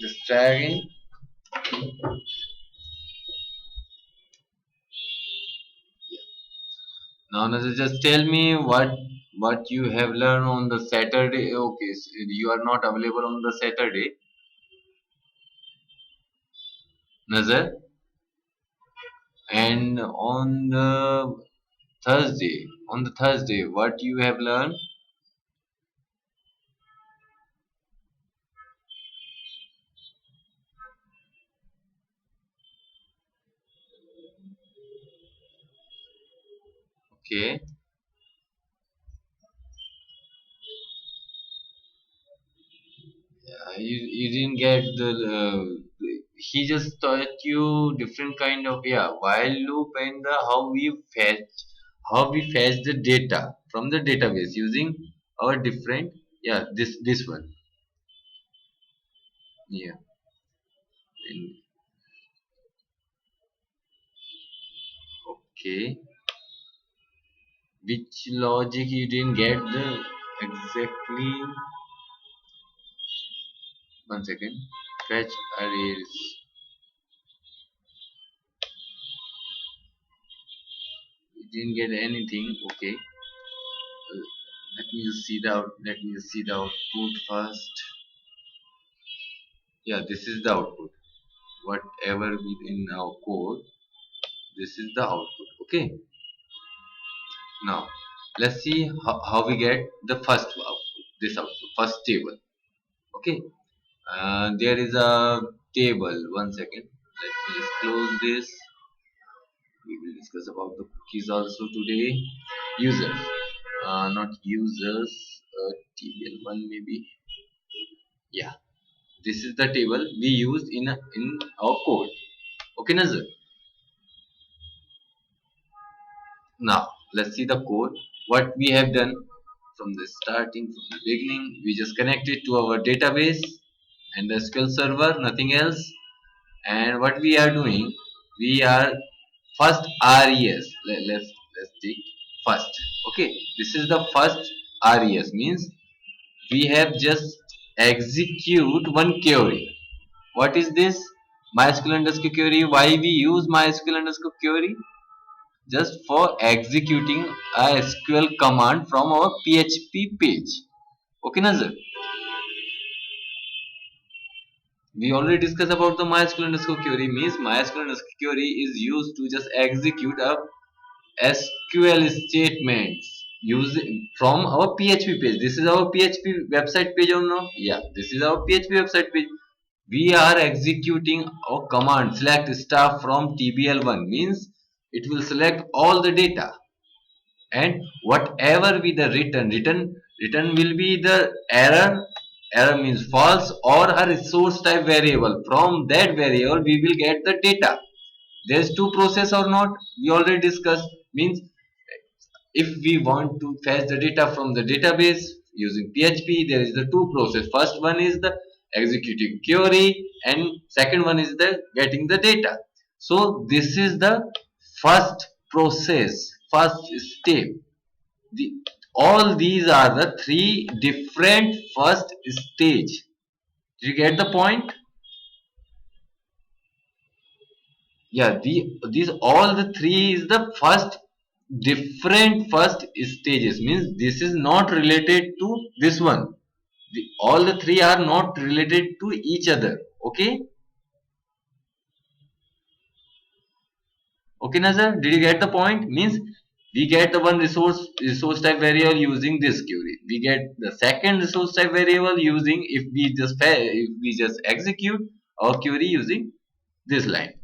Just try again. Now, Nazar, just tell me what you have learned on the Saturday. Okay, so you are not available on the Saturday, Nazar, and on the Thursday. On the Thursday, what you have learned? Okay, you didn't get the. He just taught you different kind of while loop and the how we fetch the data from the database using our different this one yeah. And- okay, which logic you didn't get the exactly? One second. Fetch arrays. You didn't get anything. Okay. Let me just see the output first. Yeah, this is the output. Whatever within our code, this is the output. Okay. Now let's see how we get the first output. This output, first table. Okay. There is a table. One second. Let me just close this. We will discuss about the cookies also today. Users, not users. TBL1 maybe. Yeah, this is the table we used in our code. Okay, Nazar. Now let's see the code. What we have done from the starting, from the beginning, we just connected to our database and the SQL server, nothing else. And what we are doing, we are first res. Let's take first. Okay, this is the first res, means we have just execute one query. What is this? MySQL underscore query. Why we use MySQL underscore query? Just for executing a SQL command from our PHP page. Okay, Nazar. We already discussed about the MySQL underscore query, means MySQL underscore query is used to just execute a SQL statements using from our PHP page. This is our PHP website page or no? Yeah, this is our PHP website page. We are executing our command select star from TBL1, means it will select all the data, and whatever be the return will be the error means false or a resource type variable. From that variable we will get the data. There's two process or not, we already discussed. Means if we want to fetch the data from the database using PHP, there is the two process. First one is the executing query and second one is the getting the data. So this is the first process, first step. the, all these are the three different first stage. Did you get the point? Yeah, these all the three is the first different first stages, means this is not related to this one. All the three are not related to each other. Okay. Okay, Nazar, did you get the point? Means we get the one resource type variable using this query. We get the second resource type variable using if we just execute our query using this line,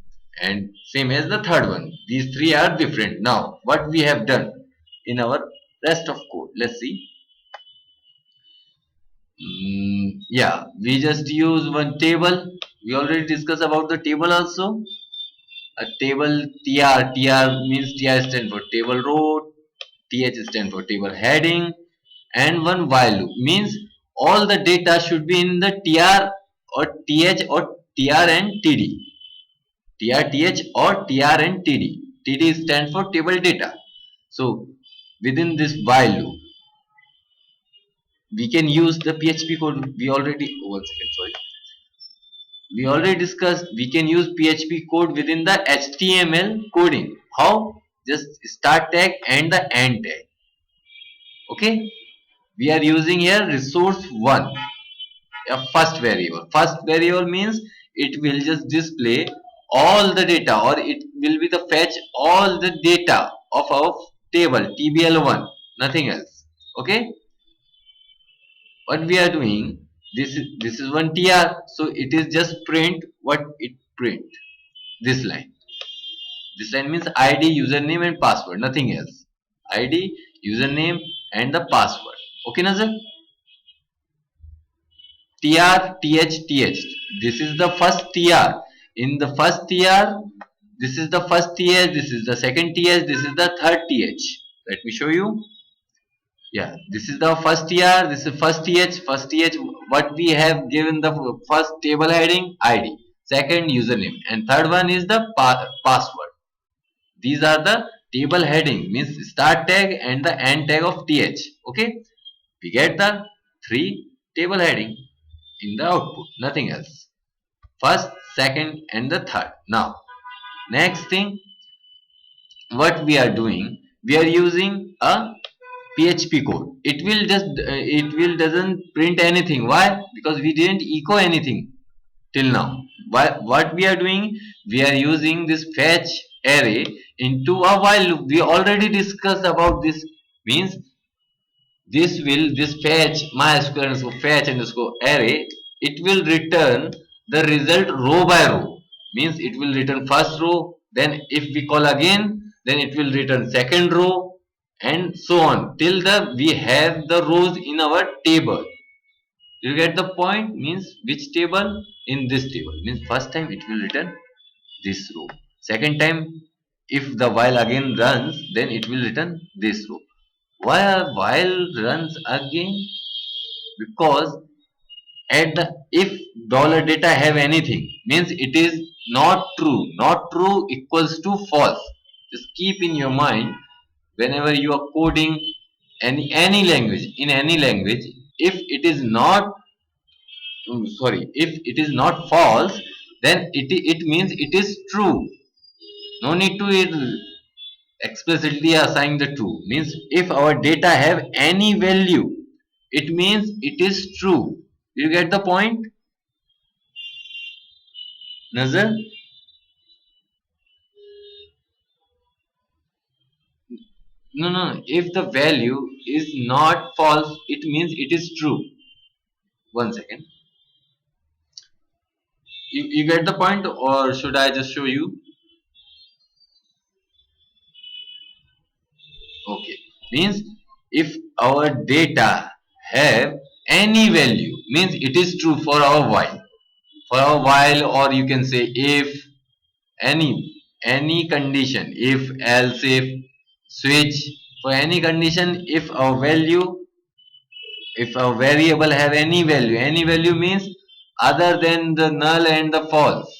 and same as the third one. These three are different. Now, what we have done in our rest of code, let's see. Yeah, we just use one table. We already discussed about the table also. A table tr means tr stand for table row, th stand for table heading, and one while loop means all the data should be in the tr or th or tr and td. Tr th or tr and td stand for table data. So within this while loop we can use the php code. We already, one second, sorry, We already discussed we can use PHP code within the HTML coding. How? Just start tag and the end tag. Okay. We are using here resource one, a first variable. First variable means it will just display all the data, or it will be the fetch all the data of our table TBL1, nothing else. Okay. What we are doing, this is one tr, so it is just print what it print. This line means id, username and password, nothing else. Id, username and the password. Okay, Nazar? tr, th. This is the first tr. In the first tr, this is the first th, this is the second th, this is the third th. Let me show you. Yeah, this is the first tr, this is first th. First th, what we have given the first table heading id, second username, and third one is the password. These are the table heading, means start tag and the end tag of th. Okay, we get the three table heading in the output, nothing else. First, second and the third. Now next thing, what we are doing, we are using a PHP code. It will just it will doesn't print anything. Why? Because we didn't echo anything till now. What we are doing, we are using this fetch array into a while loop. We already discussed about this. Means this fetch MySQL underscore fetch underscore array, it will return the result row by row. Means it will return first row, then if we call again, then it will return second row, and so on till the we have the rows in our table. You get the point? Means which table? In this table. Means first time it will return this row, second time if the while again runs, then it will return this row. Why while runs again? Because at the if dollar data have anything, means it is not true. Not true equals to false. Just keep in your mind whenever you are coding any language, in any language, if it is not if it is not false, then it means it is true. No need to explicitly assign the true. Means if our data have any value, it means it is true. You get the point, Nazar? No, if the value is not false, it means it is true. One second. You get the point, or should I just show you? Okay, means if our data have any value, means it is true for our while. For our while, or you can say if any condition, if else if switch, for any condition, if our value, if our variable have any value means other than the null and the false,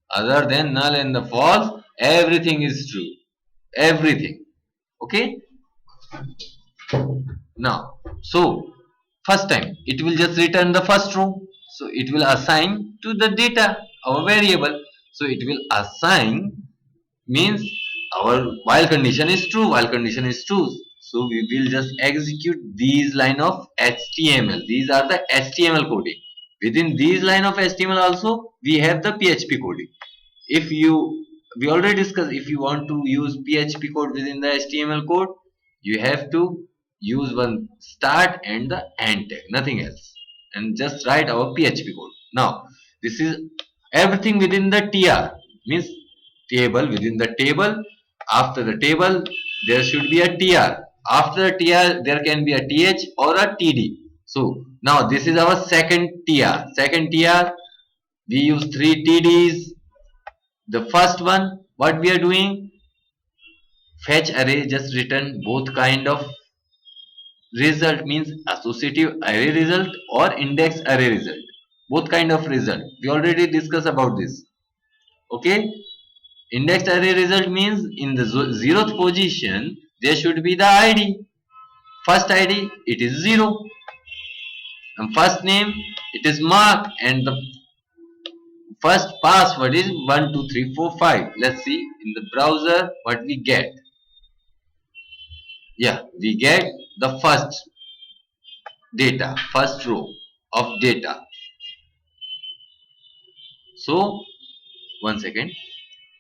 other than null and the false, everything is true, everything. Okay. Now, so first time it will just return the first row, so it will assign to the data our variable, so it will assign, means our while condition is true, while condition is true, so we will just execute these line of HTML. These are the HTML coding. Within these line of HTML also we have the PHP coding. If you, we already discussed, if you want to use PHP code within the HTML code, you have to use one start and the end tag, nothing else, and just write our PHP code. Now this is everything within the tr, means table. Within the table, after the table there should be a tr, after the tr there can be a th or a td. So now this is our second tr. We use 3 tds. The first one, what we are doing, fetch array just return both kind of result, means associative array result or index array result, both kind of result. We already discussed about this. Okay. Indexed array result means in the zeroth position there should be the id. First id it is 0, and first name it is Mark, and the first password is 12345. Let's see in the browser what we get. Yeah, we get the first row of data. So one second.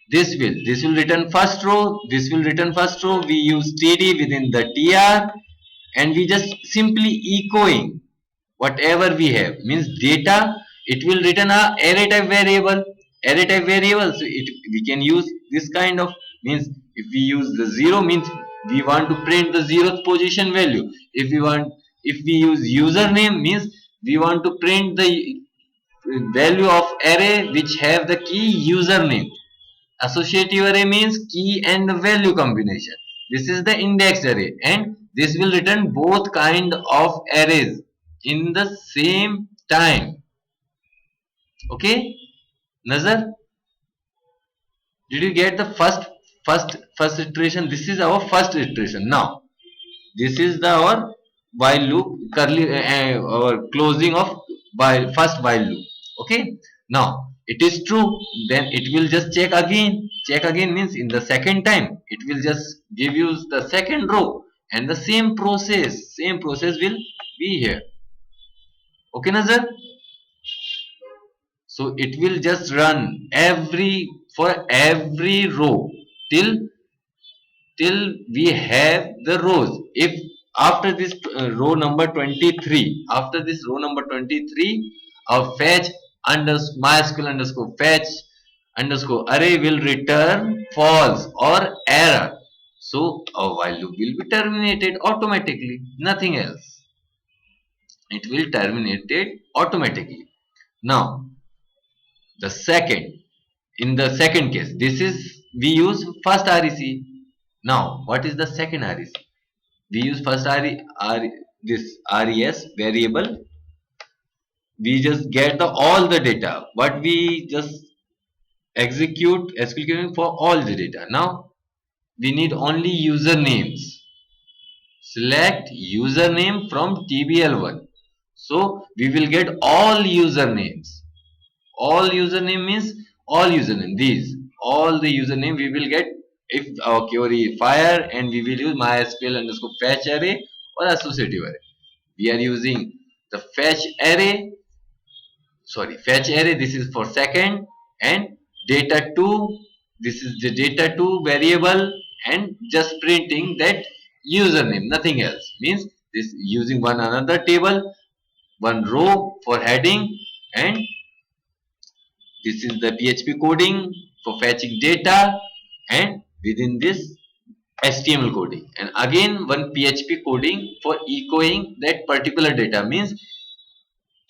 This will return first row. This will return first row. We use td within the tr, and we just simply echoing whatever we have, means data. It will return a array type variable. Array type variable. So we can use this kind of, means if we use the 0 means we want to print the 0th position value. If we use username means we want to print the value of array which have the key username. Associative array means key and value combination. This is the indexed array, and this will return both kind of arrays in the same time. Okay, Nazar, did you get the first iteration? This is our first iteration. Now this is the our while loop, curly our closing of while first while loop. Okay, now it is true, then it will just check again means in the second time it will just give you the second row, and the same process will be here. Okay, Nazar, so it will just run for every row till till we have the rows. If after this row number 23, after this row number 23, our fetch MySQL underscore fetch underscore array will return false or error. So our while loop will be terminated automatically, nothing else. It will terminate it automatically. Now the second, in the second case, this is we use first REC. Now what is the second REC? We use first this res variable. We just get all the data what we just execute SQL query for all the data. Now we need only usernames. Select username from tbl1. So we will get all usernames. All username means all username. These all the username we will get if our query fire, and we will use MySQL underscore fetch array or associative array. We are using the fetch array. This is for second, and data2. This is the data2 variable, and just printing that username, nothing else. Means this using one another table, one row for heading, and this is the PHP coding for fetching data, and within this HTML coding, and again one PHP coding for echoing that particular data. Means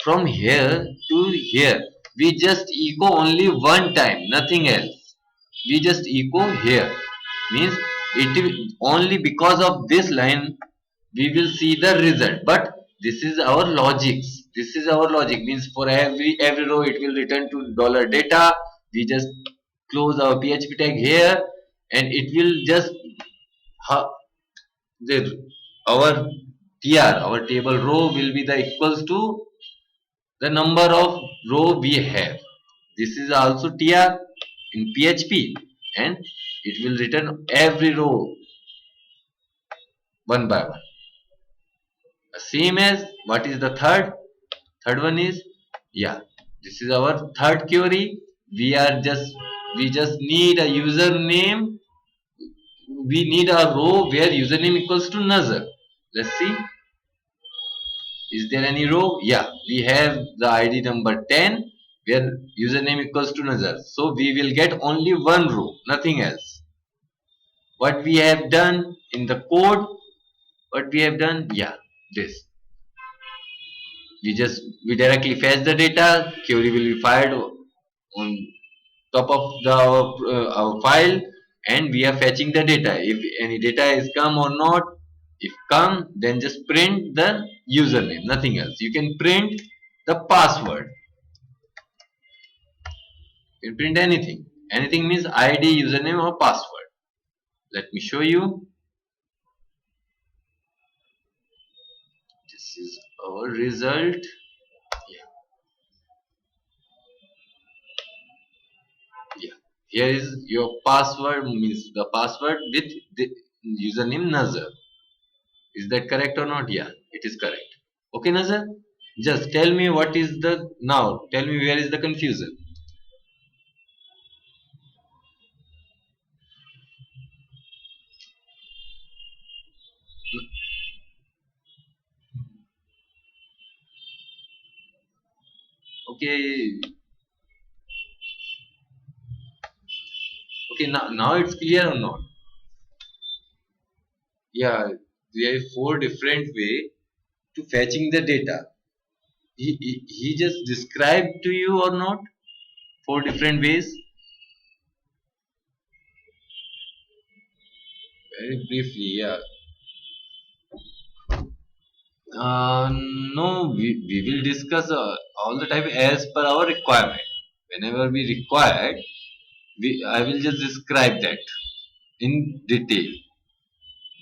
from here to here we just echo only one time, nothing else. We just echo here, means it will only because of this line we will see the result. But this is our logic, means for every row it will return to dollar data. We just close our PHP tag here, and it will just the our our table row will be the equals to the number of row we have. This is also tr in PHP, and it will return every row one by one. Same as what is the third one is, yeah, this is our third query. We just need a username. We need a row where username equals to Nazar. Let's see, is there any row? Yeah, we have the ID number 10 where username equals to Nazar. So we will get only one row, nothing else. What we have done in the code, yeah, this. We directly fetch the data, query will be fired on top of our file, and we are fetching the data. If any data is come or not, if come, then just print the username, nothing else. You can print the password, you can print anything means ID, username or password. Let me show you. This is our result. Yeah. Here is your password, means the password with the username Nazar. Is that correct or not? Yeah, it is correct. Okay, Nazar, just tell me what is the, now tell me where is the confusion. Okay, okay, now it's clear or not? Yeah, there are four different way to fetching the data. He just described to you or not? Four different ways. Very briefly, yeah. No, we will discuss all the time as per our requirement. Whenever we required, I will just describe that in detail.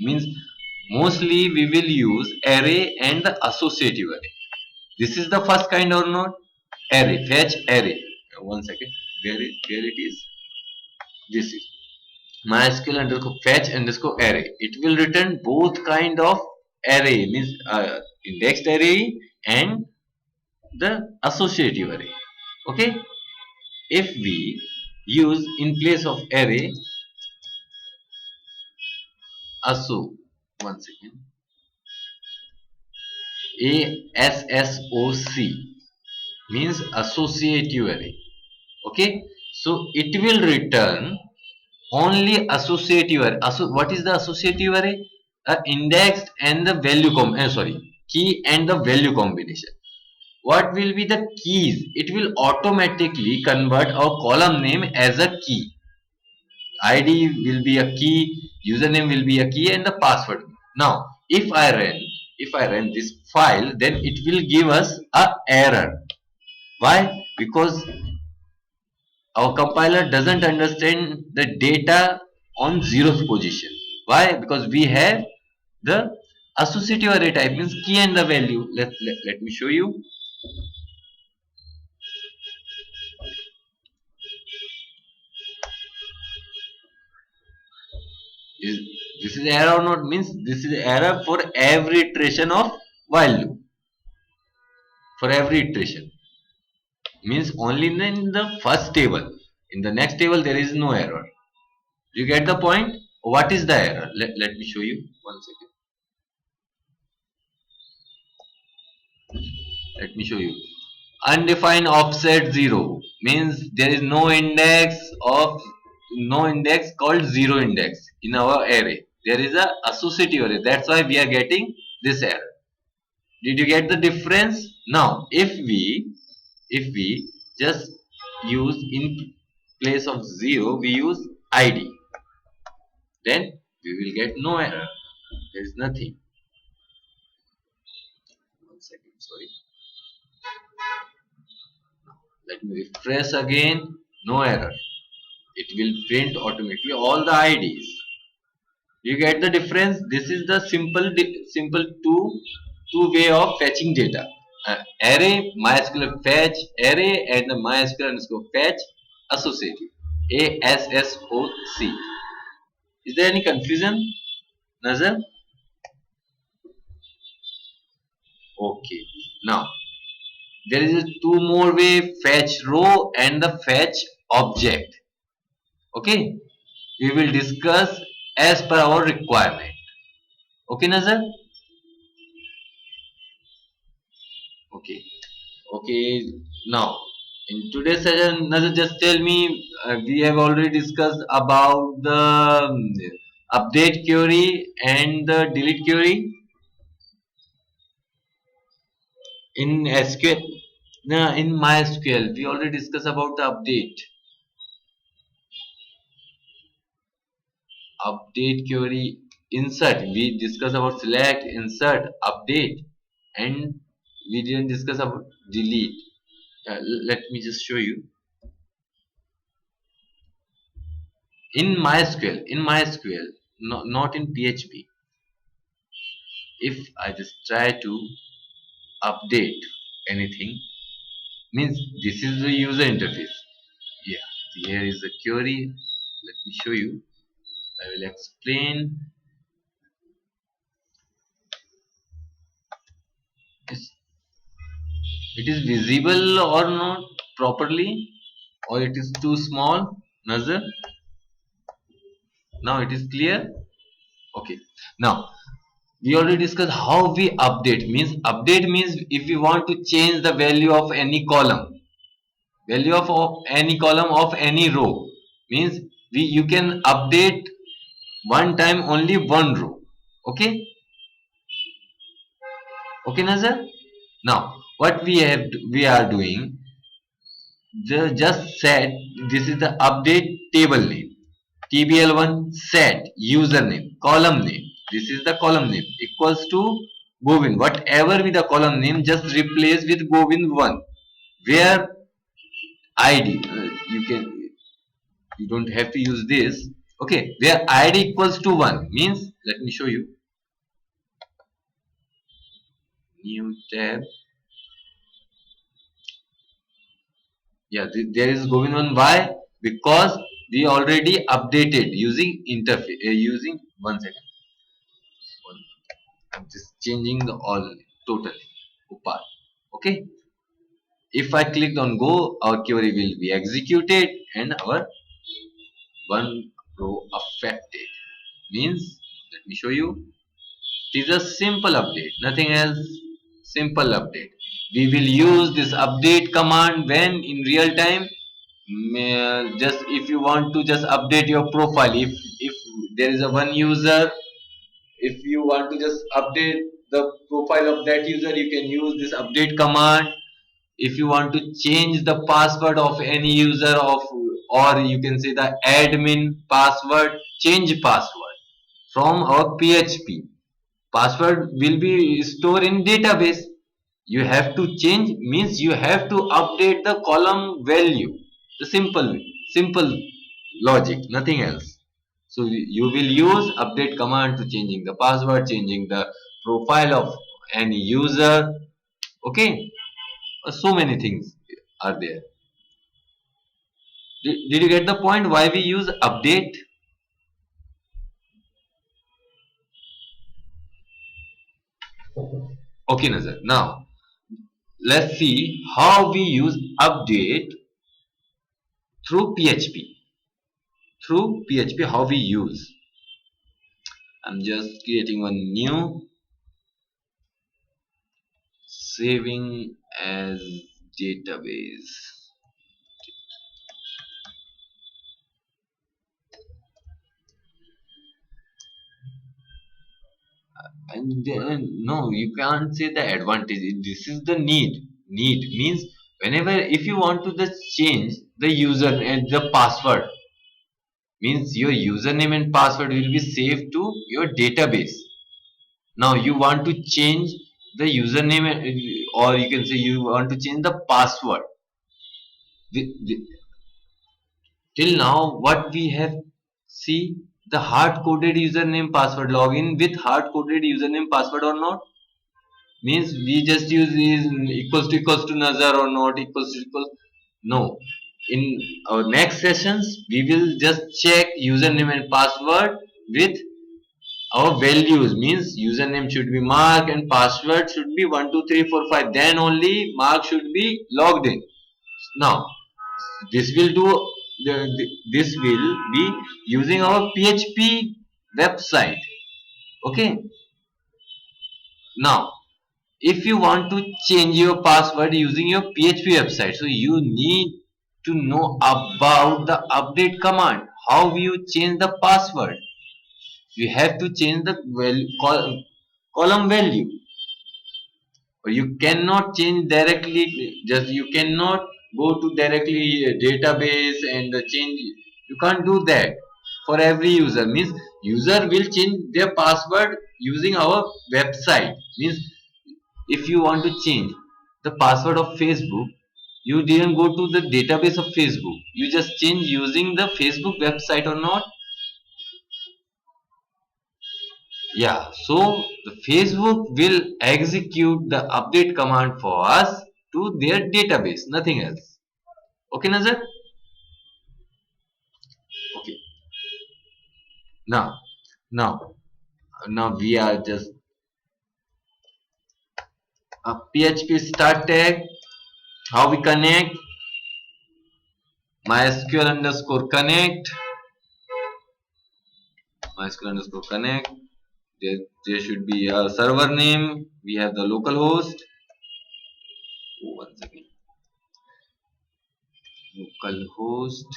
Means mostly we will use array and the associative array. This is the first kind or not? Array, fetch array. One second. Where it is? This is MySQL underscore fetch underscore array. It will return both kind of array, means indexed array and the associative array. Okay, if we use in place of array asso, one second, ASSOC means associative array. Okay, so it will return only associative array. What is the associative array? Indexed and the value sorry, key and the value combination. What will be the keys? It will automatically convert our column name as a key. ID will be a key, username will be a key, and the password. Now if I run this file, then it will give us a error. Why? Because our compiler doesn't understand the data on zeroth position. Why? Because we have the associative array type, means key and the value. Let me show you. is this is error or not? Means this is error for every iteration of while loop. For every iteration, means only in the first table. In the next table there is no error. You get the point? What is the error? Let me show you. One second. Let me show you. Undefined offset 0 means there is no index called zero index in our array. There is a associative array. That's why we are getting this error. Did you get the difference? Now, if we just use in place of 0, we use ID, then we will get no error. There is nothing. One second, sorry. Let me refresh again. No error. It will print automatically all the IDs. You get the difference? This is the simple two way of fetching data. Array MySQL fetch array and the MySQL underscore fetch associative. ASSOC. Is there any confusion, Nazar? Okay. Now there is a two more way, fetch row and the fetch object. Okay. We will discuss as per our requirement. Okay, Nazar? Okay. Okay. Now, in today's session, Nazar, just tell me, we have already discussed about the update query and the delete query in SQL. No, in MySQL, we already discussed about the update query, insert. We discussed about select, insert, update, and we didn't discuss about delete. Let me just show you. In MySQL, not in PHP. If I just try to update anything, means this is the user interface. Yeah. Here is the query. Let me show you. I will explain. Is it is visible or not properly, or it is too small? Nazar. Now it is clear. Okay. Now we already discussed how we update. Means if we want to change the value of any column, value of any column of any row, means you can update one time only one row. Okay. Okay, Nazar. Now what we are doing, just set, this is the update table name, tbl1 set username column name, this is the column name equals to Govind, whatever with the column name just replace with Govind1, where id, you can, you don't have to use this. Okay, where id equals to 1 means, let me show you, new tab. Yeah, there is Govind one. Why? Because we already updated using interface. Using, one second. I'm just changing the all totally. Upar. Okay. If I clicked on go, our query will be executed and our one row affected. Means, let me show you. It is a simple update, nothing else. Simple update. We will use this update command when in real time. Just if you want to just update your profile, if there is a one user, if you want to just update the profile of that user, you can use this update command. If you want to change the password of any user of, or you can say the admin password, change password from our php, password will be stored in database. You have to change means you have to update the column value, the simple logic, nothing else. So you will use update command to changing the password, changing the profile of any user. Okay. So many things are there. Did you get the point why we use update? Okay, Nazar. Now let's see how we use update through PHP. Through PHP, how we use. I'm just creating one new, saving as database. And then, no, you can't say the advantage. This is the need. Need means whenever, if you want to just change the user and the password, means your username and password will be saved to your database. Now you want to change the username, or you can say you want to change the password. Till now what we have, see, the hard coded username password, login with hard coded username password or not, means we just use is equals to Nazar or not equals to equals. No, in our next sessions we will just check username and password with our values, means username should be Mark and password should be 12345, then only Mark should be logged in. Now this will do, this will be using our PHP website. Okay. Now if you want to change your password using your PHP website, so you need to know about the update command, how you change the password. You have to change the column value, or you cannot change directly, just you cannot go to directly database and change. You can't do that for every user, means user will change their password using our website. Means if you want to change the password of Facebook, you didn't go to the database of Facebook, you just change using the Facebook website or not. Yeah, so the Facebook will execute the update command for us to their database, nothing else. Okay, Nazar? Now, now, now we are just a PHP start tag. How we connect? MySQL underscore connect. MySQL underscore connect. There should be a server name. We have the local host. Oh, one second. Local host.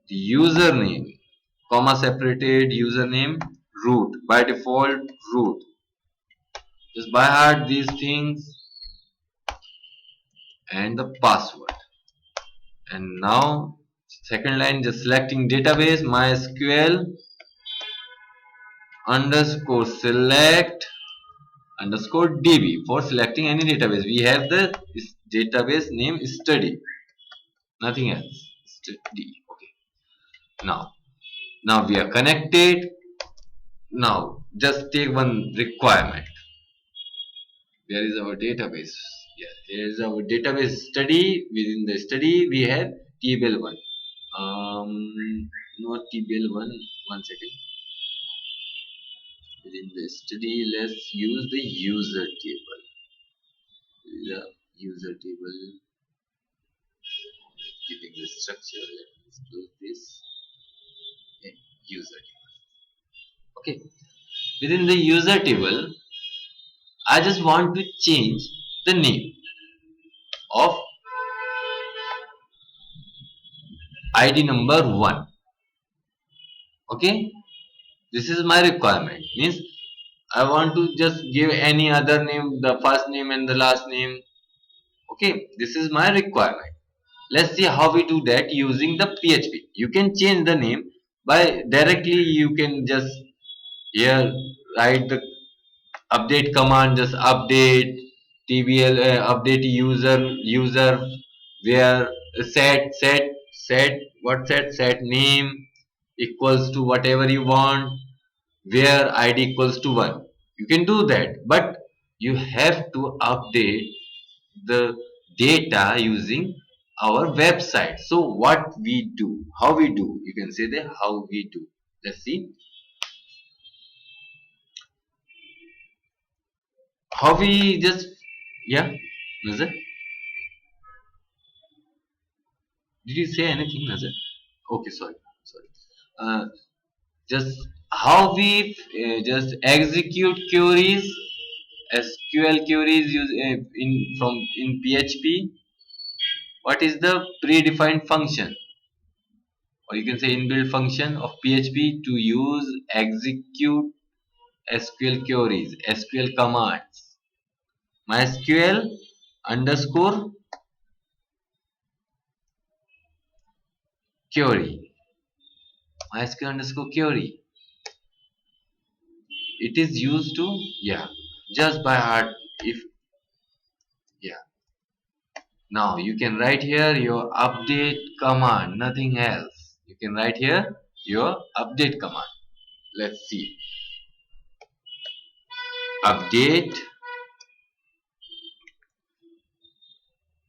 The username, comma separated username, root. By default, root. Just by heart these things and the password. And now, second line, just selecting database, MySQL underscore select underscore DB for selecting any database. We have the database name study, nothing else. Study. Okay. Now we are connected. Now just take one requirement. Where is our database? Yeah, there is our database study. Within the study we have table1. Not table1. One second. Within the study, let's use the user table. The user table, giving the structure. Let's close this. Okay, user table. Okay. Within the user table, I just want to change the name of ID number 1. Okay, this is my requirement. Means I want to just give any other name, the first name and the last name. Okay, this is my requirement. Let's see how we do that using the PHP. You can change the name by directly. You can just here write the update command. Just update tbl update user where set name equals to whatever you want, where id equals to 1. You can do that, but you have to update the data using our website. So what we do, how we do, you can say that how we do. Let's see how we just, yeah, Nazar, did you say anything, Nazar? Okay, sorry. uh, just how we just execute queries, SQL queries use in from in PHP. What is the predefined function, or you can say inbuilt function of PHP to use execute SQL queries, SQL commands? MySQL underscore query. MySQL underscore query. It is used to, yeah, just by heart. If, yeah, now you can write here your update command, nothing else. You can write here your update command. Let's see. Update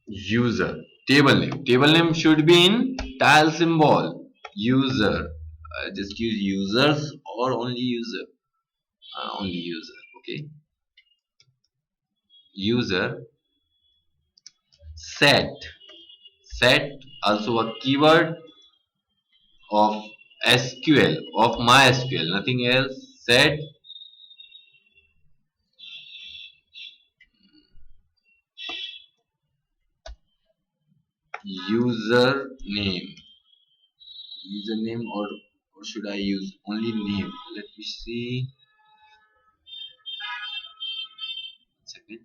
user. Table name. Table name should be in tile symbol. User. Just use users or only user. Only user. Okay. User. Set. Set also a keyword of SQL, of MySQL, nothing else. Set username. Username, or should I use only name? Let me see. Second.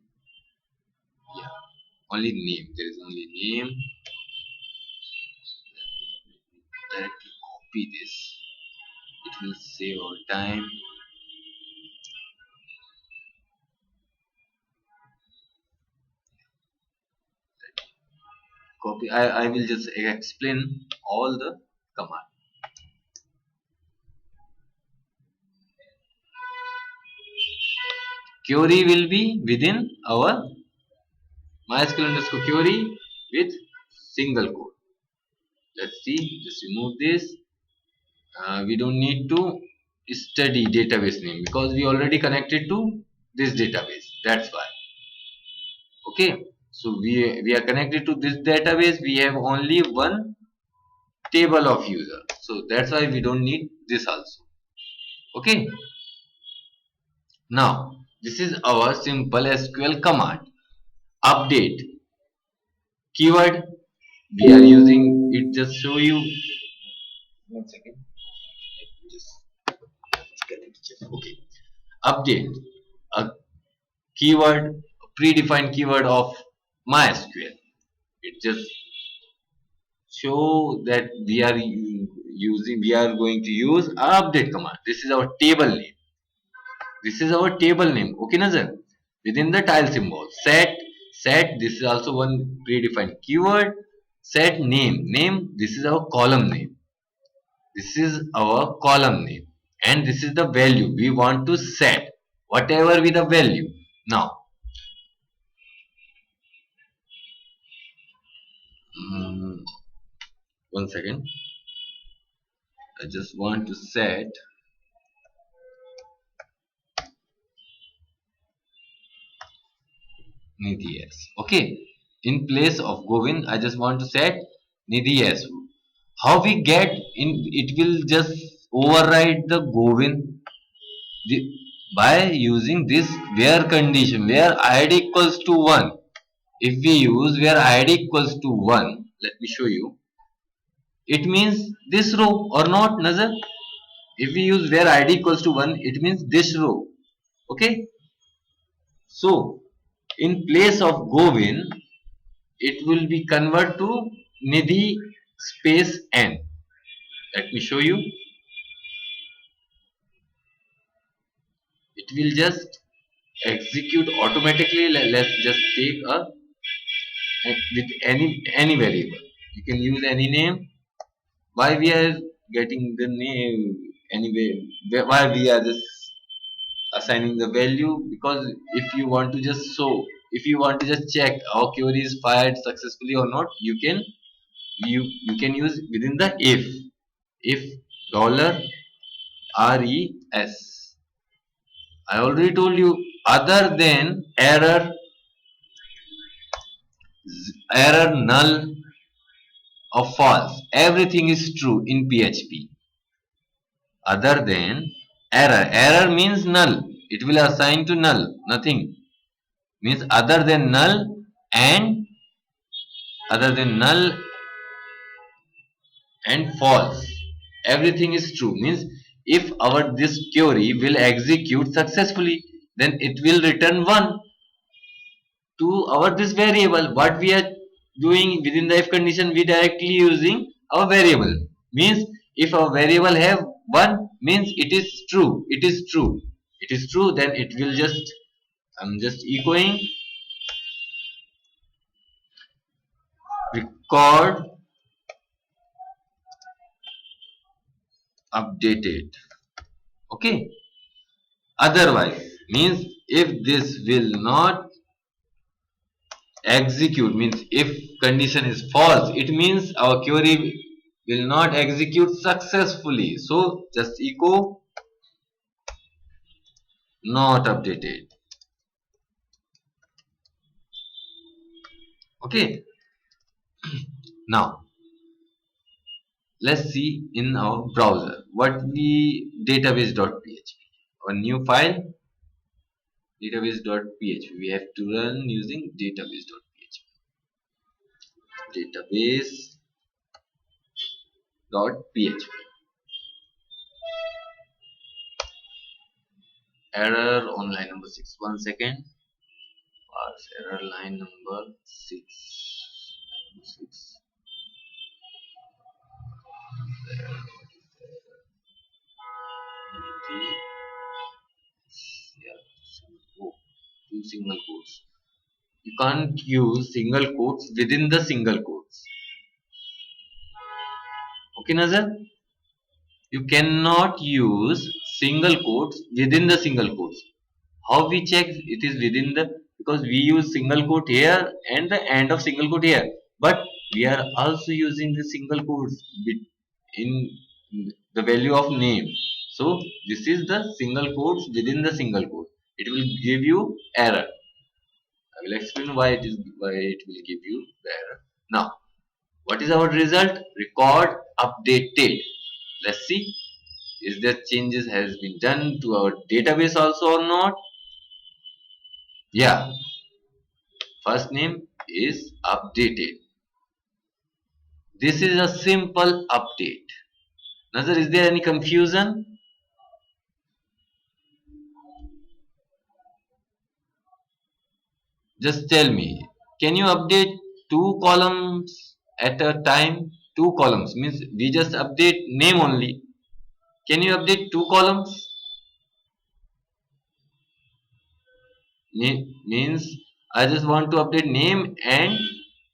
Yeah, only name. There is only name. Directly copy this. It will save our time. Copy. I will just explain all the command. Query will be within our MySQL underscore query with single quote. Let's see, just remove this. We don't need to study database name because we already connected to this database. That's why. Okay, so we are connected to this database. We have only one table of user, so that's why we don't need this also. Okay, now this is our simple SQL command. Update keyword, we are using it, just show you. One second. Just okay. Update a keyword, predefined keyword of MySQL. It just show that we are going to use update command. This is our table name. This is our table name. Okay, Nazar? Within the tile symbol, set. This is also one predefined keyword. Set name. This is our column name. This is our column name, and this is the value we want to set. Whatever be the value. Now, mm, one second. I just want to set Nidhi S. Okay. In place of Govind, I just want to set Nidhi S. How we get in? It will just override the Govind the, by using this where condition, where id equals to 1. If we use where id equals to 1, let me show you. It means this row or not, Nazar? If we use where id equals to 1, it means this row. Okay. So, in place of Govind, it will be convert to Nidhi space N. Let me show you. It will just execute automatically. Let's just take a with any variable. You can use any name. Why we are getting the name anyway? Why we are just assigning the value? Because if you want to just if you want to just check our query is fired successfully or not, you can use within the if dollar res. I already told you, other than error null or false, everything is true in PHP. Other than error means null. It will assign to null. Nothing means and other than null and false. Everything is true means if our this query will execute successfully, then it will return 1 to our this variable. What we are doing within the if condition, we directly using our variable. Means if our variable have 1, means it is true. It is true, then it will just, I'm just echoing record updated. Okay. Otherwise means if this will not execute, means if condition is false, it means our query will not execute successfully. So just echo not updated. Okay. Now let's see in our browser what we database.php, our new file database.php. We have to run using database.php. Database.php. Error on line number 6. 1 second. Parse error line number 6. Line 6. Yeah, two single quotes. You can't use single quotes within the single quotes. Okay, Nazar? You cannot use single quotes within the single quotes. How we check it is within the, because we use single quote here and the end of single quote here. But we are also using the single quotes in the value of name. So this is the single quotes within the single quote. It will give you error. I will explain why it will give you the error. Now, what is our result? Record updated. Let's see, is there changes has been done to our database also or not? Yeah, first name is updated. This is a simple update. Nazar, is there any confusion? Just tell me. Can you update two columns at a time? Two columns means we just update name only. Can you update two columns? Means I just want to update name and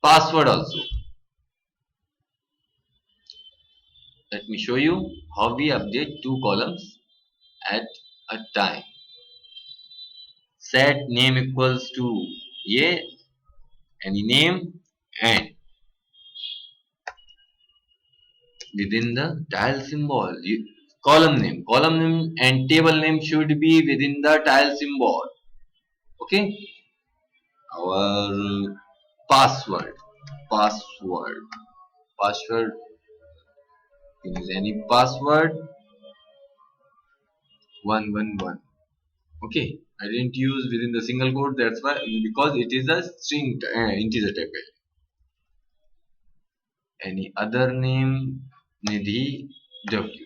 password also. Let me show you how we update two columns at a time. Set name equals to yeah, any name, and within the tile symbol, column name and table name should be within the tile symbol. Okay, our password, password, password is any password 111. Okay, I didn't use within the single quote, that's why, because it is a string integer type value. Any other name, Nidhi W.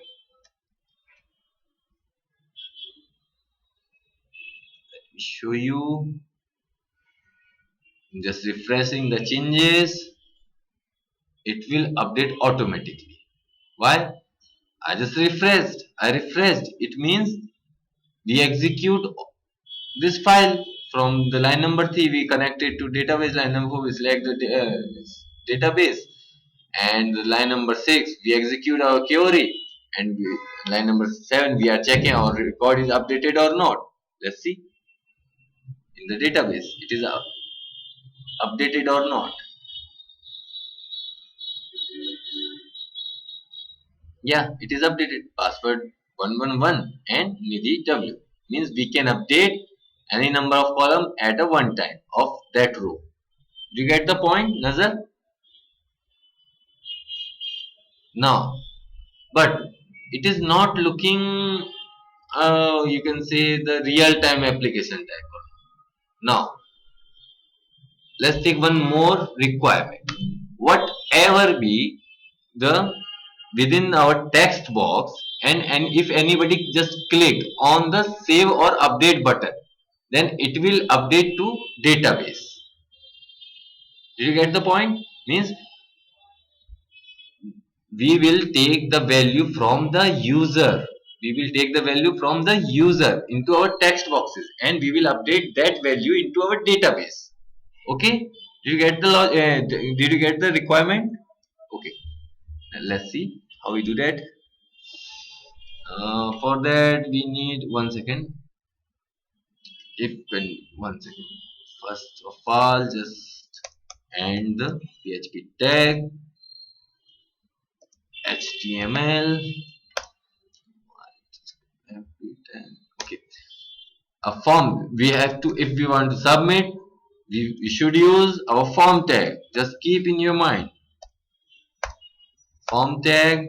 Show you, just refreshing the changes, it will update automatically. Why? I refreshed, it means we execute this file from the line number 3, we connected to database. Line number 4, we select the database, and the line number 6 we execute our query, and line number 7 we are checking our record is updated or not. Let's see, in the database it is updated or not. Yeah, it is updated. Password 111 and Nidhi W. Means we can update any number of column at a one time of that row. Do you get the point, Nazar? Now, but it is not looking, you can say, the real time application type. Now, let's take one more requirement. Whatever be the within our text box, and if anybody just click on the save or update button, then it will update to database. Did you get the point? Means we will take the value from the user, we will take the value from the user into our text boxes, and we will update that value into our database. Okay, did you get the did you get the requirement? Okay, let's see how we do that. For that we need one second. If when one second, first of all just end the php tag, html, okay, a form we have to, if we want to submit, we should use our form tag. Just keep in your mind, form tag,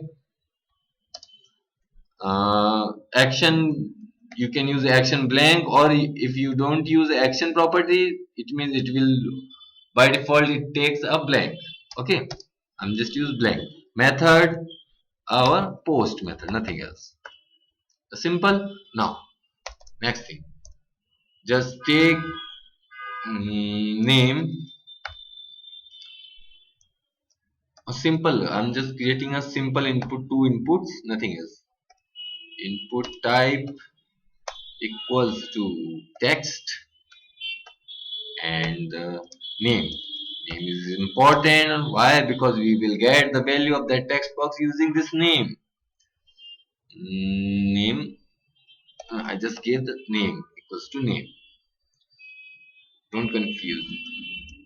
action, you can use action blank, or if you don't use action property, it means it will by default it takes a blank. Okay, I'm just use blank. Method, our post method, nothing else. Simple. Now next thing, just take name, a simple, I'm just creating a simple input, two inputs, nothing else. Input type equals to text, and name, name is important. Why? Because we will get the value of that text box using this name. Name, I just gave the name equals to name, don't confuse.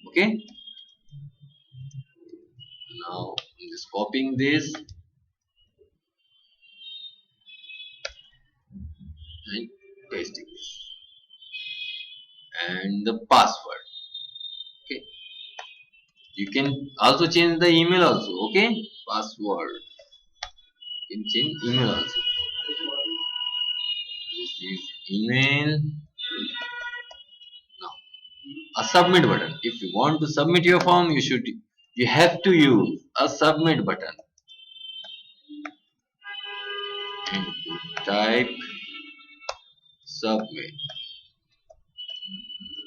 Okay, Now I'm just copying this and pasting this and the password. Okay, you can also change the email also. Okay, password, you can change email also. This is email. Now a submit button. If you want to submit your form, you have to use a submit button and type submit,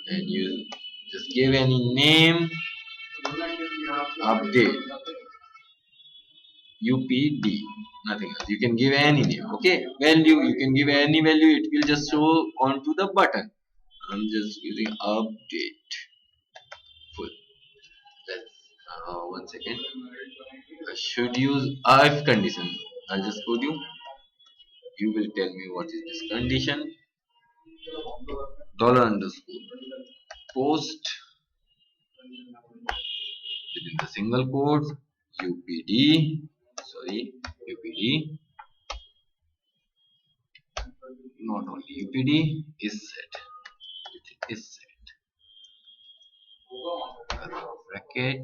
and you just give any name, update, UPD, nothing else. You can give any name. Okay, value, you can give any value, it will just show onto the button. I'm just using update full. Let's one second. I should use if condition. I'll just code you. You will tell me what is this condition. Dollar underscore post within the single quotes UPD, sorry, UPD, not only UPD, is set. It is set. Bracket,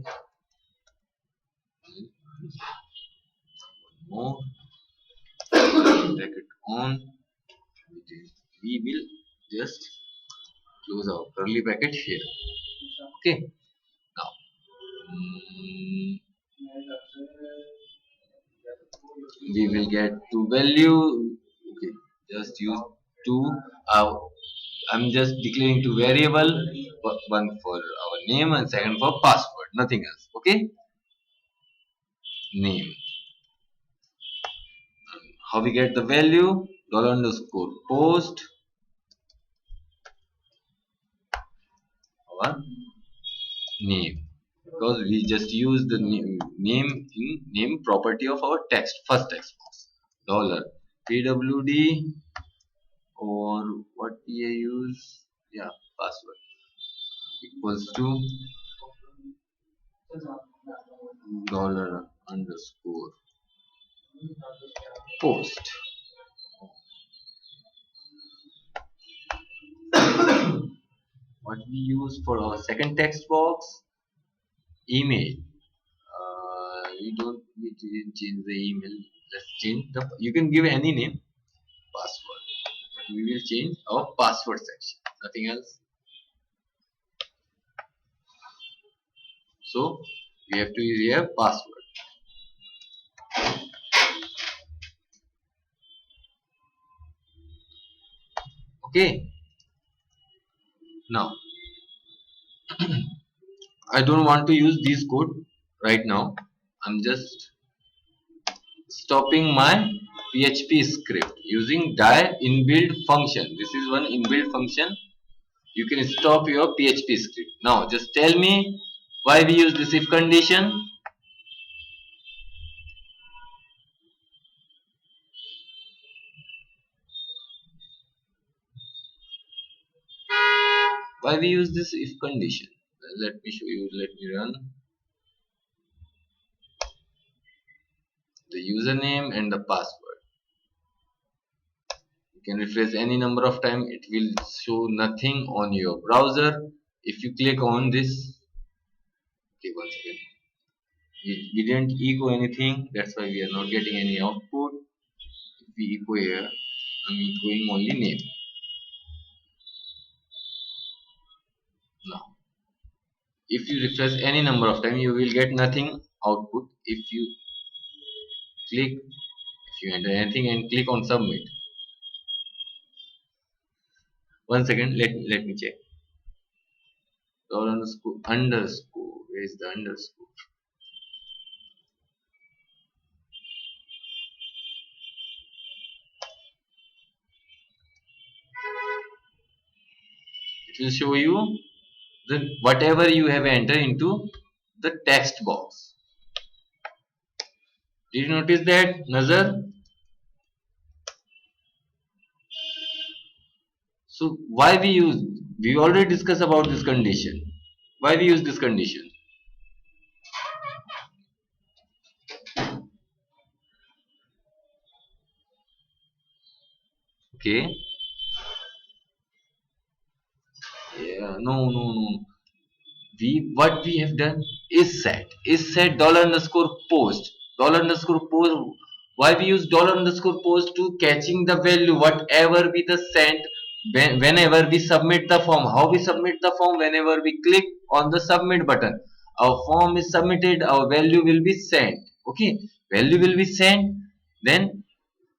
one more bracket on. We will just close our curly bracket here. Okay, now we will get to value. Okay, just use two. I'm just declaring two variable, one for our name and second for password, nothing else. Okay, name. How we get the value? Dollar underscore post our name, because we just use the name in name property of our text, first text box. Dollar pwd, or what we use, yeah, password equals to dollar underscore post. What we use for our second text box, email. We don't need to change the email. Let's change the. You can give any name, password, but we will change our password section. Nothing else. So we have to use here password. Okay. Now I don't want to use this code right now. I'm just stopping my PHP script using die inbuilt function. This is one inbuilt function. You can stop your PHP script. Now just tell me why we use this if condition. Why we use this if condition? Let me show you. Let me run the username and the password. You can refresh any number of times. It will show nothing on your browser. If you click on this, okay, once again, we didn't echo anything. That's why we are not getting any output. If we echo here, I'm echoing only name. Now, if you refresh any number of times, you will get nothing output. If you click, if you enter anything and click on submit. One second, let me check. Underscore. Where is the underscore? It will show you the whatever you have entered into the text box. Did you notice that, Nazar? So why we use? We already discussed about this condition. Why we use this condition? Okay. Yeah, no, no, no. We what we have done is set dollar underscore post why we use dollar underscore post to catching the value whatever be the sent whenever we submit the form. How we submit the form? Whenever we click on the submit button, our form is submitted, our value will be sent. Okay, value will be sent. Then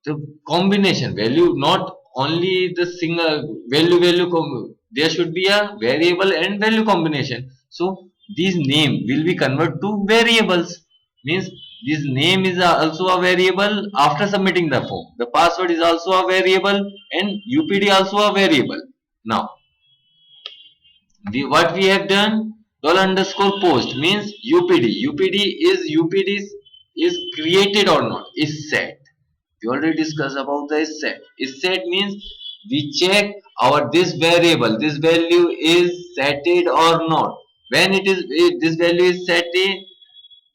the combination value, not only the single value there should be a variable and value combination. So these name will be converted to variables, means this name is also a variable. After submitting the form, the password is also a variable and upd also a variable. Now what we have done, dollar underscore post means upd is created or not, is set. We already discussed about the is set. Is set means we check our this variable, this value is setted or not. When this value is set,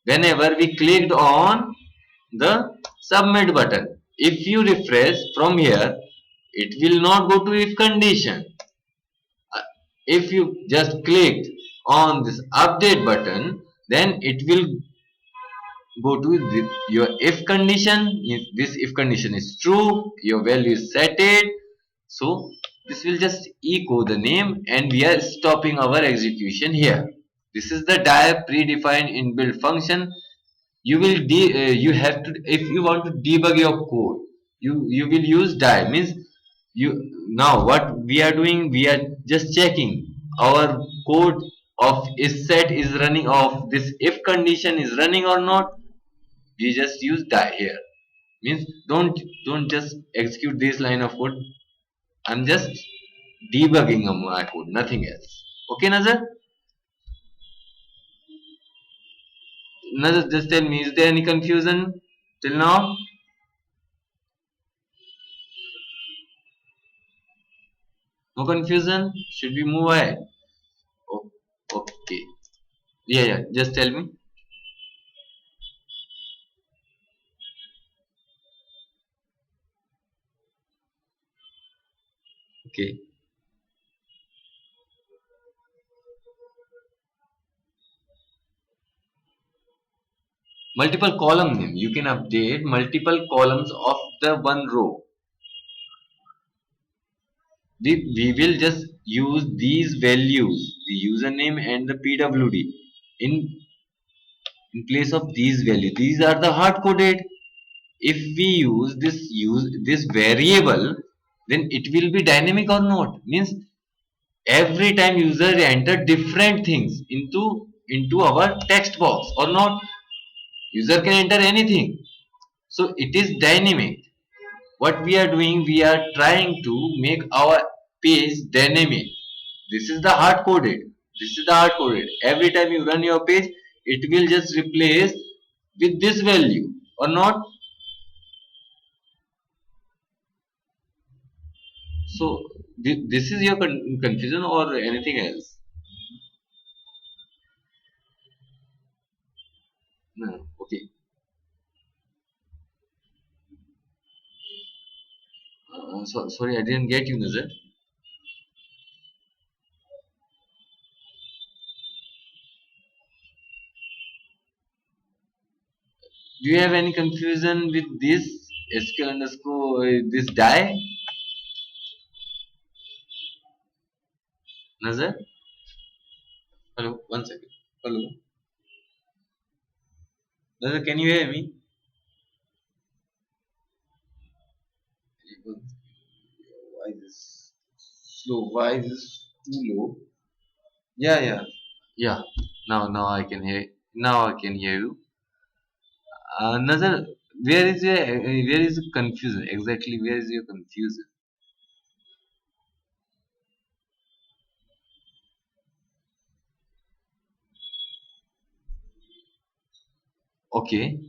whenever we clicked on the submit button. If you refresh from here, it will not go to if condition. Uh, if you just clicked on this update button, then it will go to your if condition. If this if condition is true, your value is set it. So this will just echo the name and we are stopping our execution here. This is the die predefined inbuilt function. You have to, if you want to debug your code, you will use die. Means you, now what we are doing, we are just checking our code of is set is running, of this if condition is running or not. We just use die here. Means don't just execute this line of code. I'm just debugging my code, nothing else. Okay, Nazar? Nazar, just tell me, is there any confusion till now? No confusion? Should we move ahead? Oh, okay. Yeah, yeah, just tell me. Okay. Multiple column name, you can update multiple columns of the one row. We will just use these values, the username and the pwd, in place of these values. These are the hard coded. If we use this variable, then it will be dynamic or not. Means every time user enter different things into our text box or not, user can enter anything. So it is dynamic. What we are doing, we are trying to make our page dynamic. This is the hard coded. This is the hard coded. Every time you run your page, it will just replace with this value or not. So this is your confusion or anything else? No. Okay. Sorry, I didn't get you, Nazar. Do you have any confusion with this SQL underscore this die, Nazar? Hello, one second. Hello, Nazar, can you hear me? Why is this slow? Why is this too low? Yeah, yeah, yeah. Now I can hear. Now I can hear you. Nazar, where is the confusion exactly? Where is your confusion? Okay.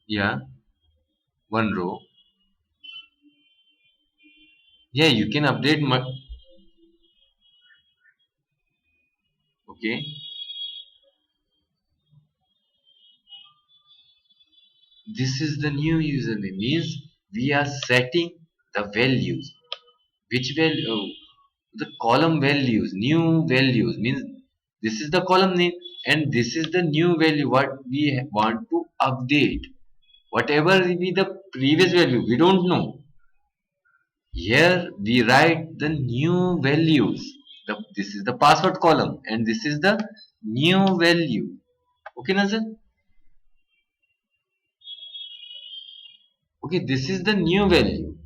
Yeah, one row. Yeah, you can update. Okay. this is the new username means we are setting the values. Which value? The column values, new values means this is the column name and this is the new value what we want to update. Whatever be the previous value, we don't know. Here we write the new values. This is the password column and this is the new value. Okay, Nazar? Okay, this is the new value.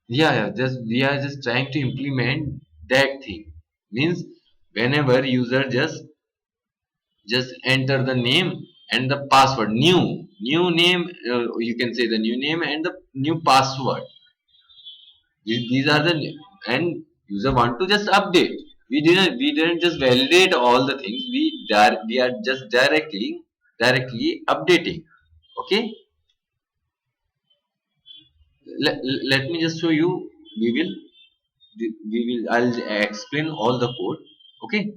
Yeah, just we are just trying to implement that thing. Means whenever user just enter the name and the password, new name, you can say the new name and the new password. These are the and user want to just update. We didn't just validate all the things. We are just directly updating. Okay, let me just show you. We will I'll explain all the code. Okay,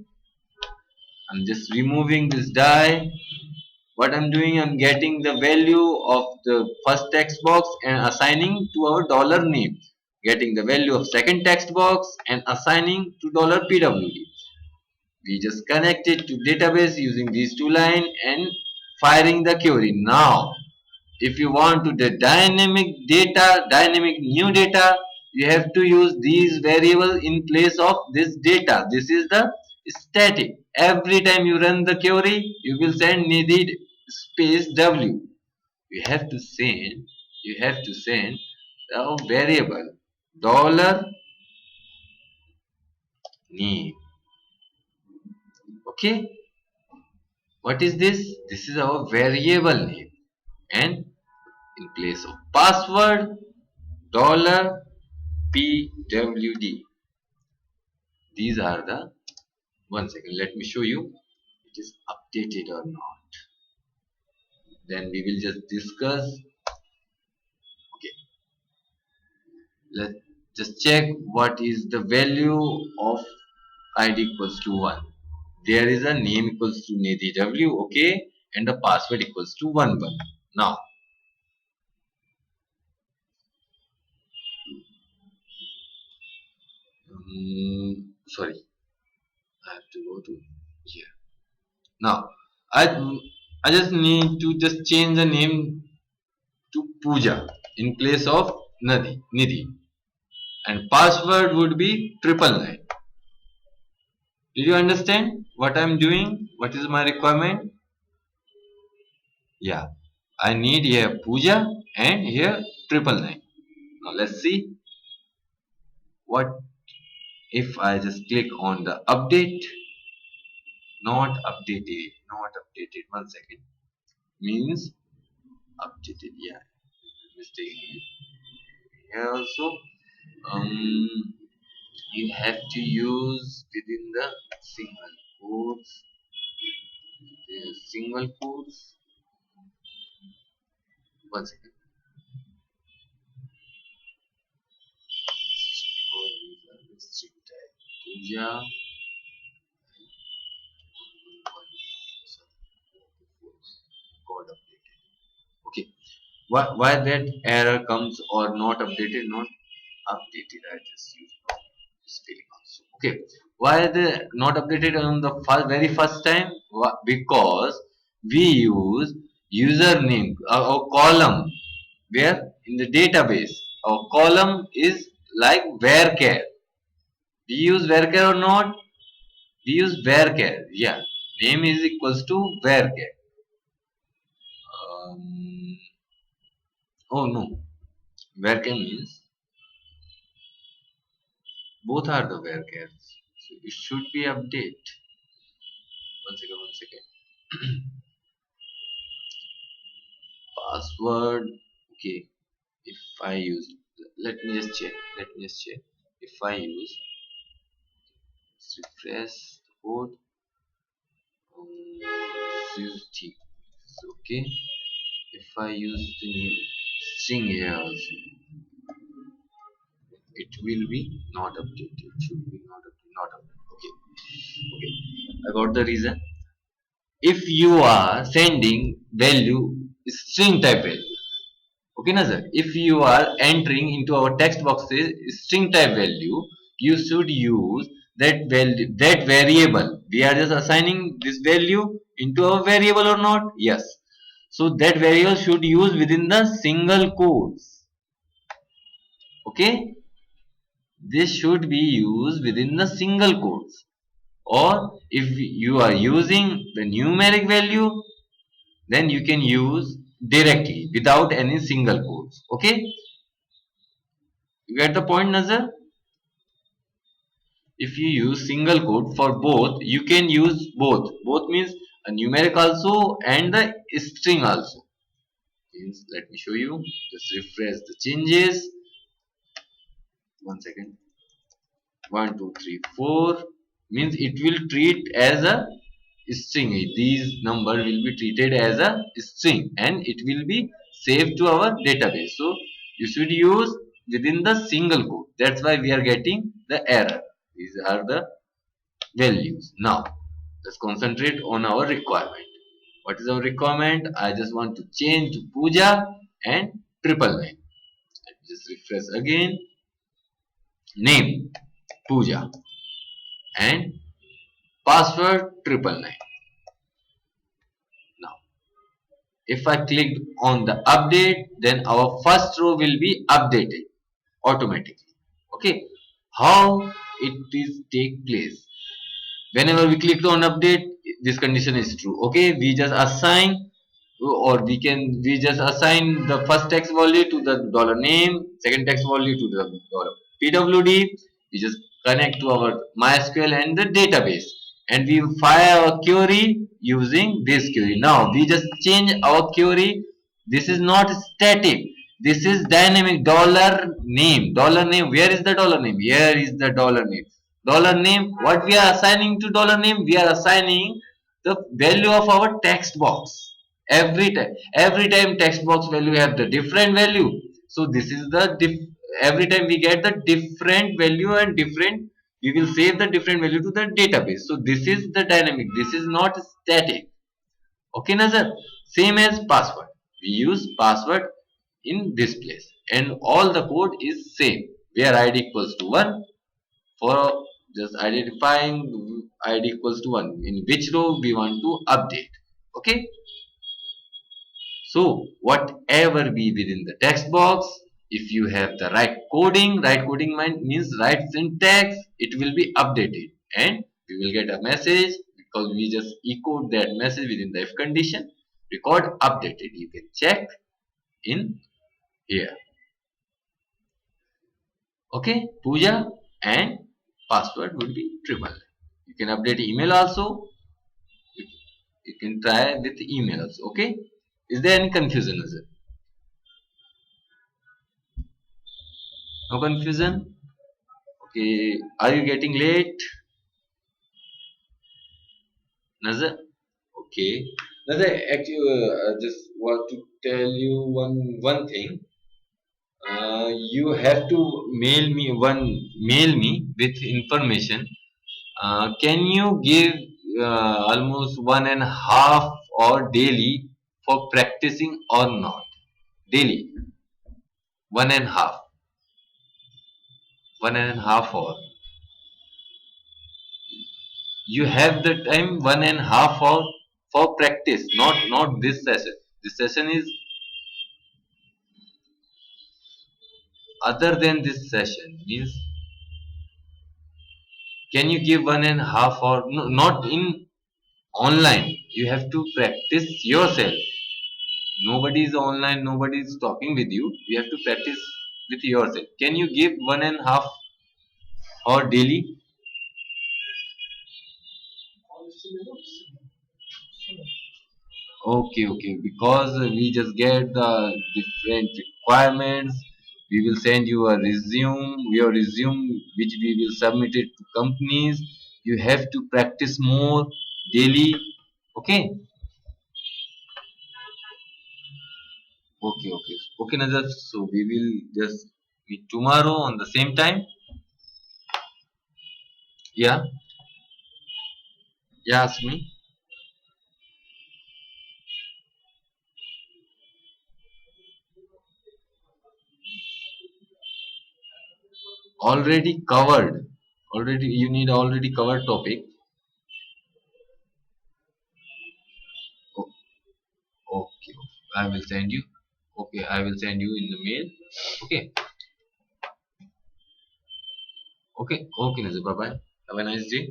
I'm just removing this die. What I'm doing, I'm getting the value of the first text box and assigning to our dollar name, getting the value of second text box and assigning to dollar pwd. We just connect it to database using these two lines and firing the query. Now if you want to the dynamic new data, you have to use these variable in place of this data. This is the static. Every time you run the query, you will send needed space w. You have to send a variable dollar name. Okay, what is this? This is our variable name, and in place of password, dollar pwd. These are the, one second, let me show you it is updated or not. Then we will just discuss. Okay, let's just check what is the value of id equals to 1. There is a name equals to Nidhi W, okay, and the password equals to 1 1. Now sorry, I have to go to here. Now I I just need to just change the name to Pooja in place of Nidhi, and password would be 999. Did you understand what I'm doing? What is my requirement? Yeah, I need here Pooja and here 999. Now let's see what if I just click on the update. Not updated. 1 second. Means updated. Yeah, mistake here also. Um, you have to use within the single quotes. The single quotes. 1 second. Puja. God updated. Okay. Why that error comes or not updated? Not updated. I just use spelling also. Okay. Why the not updated on the very first time? Because we use username, our column, where in the database our column is like varchar. We use varchar or not? We use varchar. Yeah. Name is equals to varchar. Um, oh no. Varchar means both are the varchars. So it should be update. 1 second, 1 second. Password. Okay. If I use, let me just check. If I use, let's refresh the code. Use T. Okay. If I use the new string here also. It will be not updated. It should be not updated. Not updated. Okay. Okay. I got the reason. If you are sending value string type value, okay, na sir. If you are entering into our text boxes string type value, you should use that value, that variable. We are just assigning this value into our variable or not? Yes. So that variable should use within the single quotes. Okay. This should be used within the single quotes. Or if you are using the numeric value, then you can use directly without any single quotes. Okay. You get the point, Nazar? If you use single quote for both, you can use both. Both means a numeric also and the string also. Means, let me show you. Just refresh the changes. 1 second. 1 2 3 4 means it will treat as a string. These number will be treated as a string and it will be saved to our database. So you should use within the single quote. That's why we are getting the error. These are the values. Now let's concentrate on our requirement. What is our requirement? I just want to change to Puja and 999. Let me just refresh again. Name Puja and password 999. Now if I click on the update, then our first row will be updated automatically. Okay, how it is take place? Whenever we click on update, this condition is true. Okay, we just assign, or we just assign the first text value to the dollar name, second text value to the dollar pwd. We just connect to our mysql and the database, and we fire our query using this query. Now we just change our query. This is not static, this is dynamic. Dollar name, where is the dollar name? Here is the dollar name. Dollar name, what we are assigning to dollar name? We are assigning the value of our text box. Every time text box value have the different value. So this is the every time we get the different value and different, we will save the different value to the database. So this is the dynamic, this is not static. Okay, Nazar? Same as password, we use password in this place, and all the code is same, where id equals to 1 for just identifying id equals to 1 in which row we want to update. Okay, so whatever be within the text box, if you have the right coding means right syntax, it will be updated and we will get a message because we just echoed that message within the if condition. Record updated. You can check in here. Okay, Puja and password would be triple. You can update email also. You can try with email also. Okay. Is there any confusion? Is it? No confusion? Okay, are you getting late, Nazar? Okay, Nazar. Actually, I just want to tell you one thing. You have to mail me with information. Can you give almost 1.5 hour daily for practicing or not? Daily, one and half, 1.5 hour. You have the time 1.5 hour for practice, not this session. This session is other than this session. Means can you give 1.5 hour? No, not in online. You have to practice yourself. Nobody is online. Nobody is talking with you. You have to practice with yourself. Can you give 1.5 hour daily? Okay, okay. Because we just get the different requirements. We will send you a resume, your resume, which we will submit it to companies. You have to practice more daily. Okay, okay, okay, okay, Nazar. So we will just meet tomorrow on the same time. Yeah, yeah, ask me. Already covered. Already, you need already covered topic. O- Okay, I will send you. Okay, I will send you in the mail. Okay, okay, okay, Nazir. Bye bye. Have a nice day.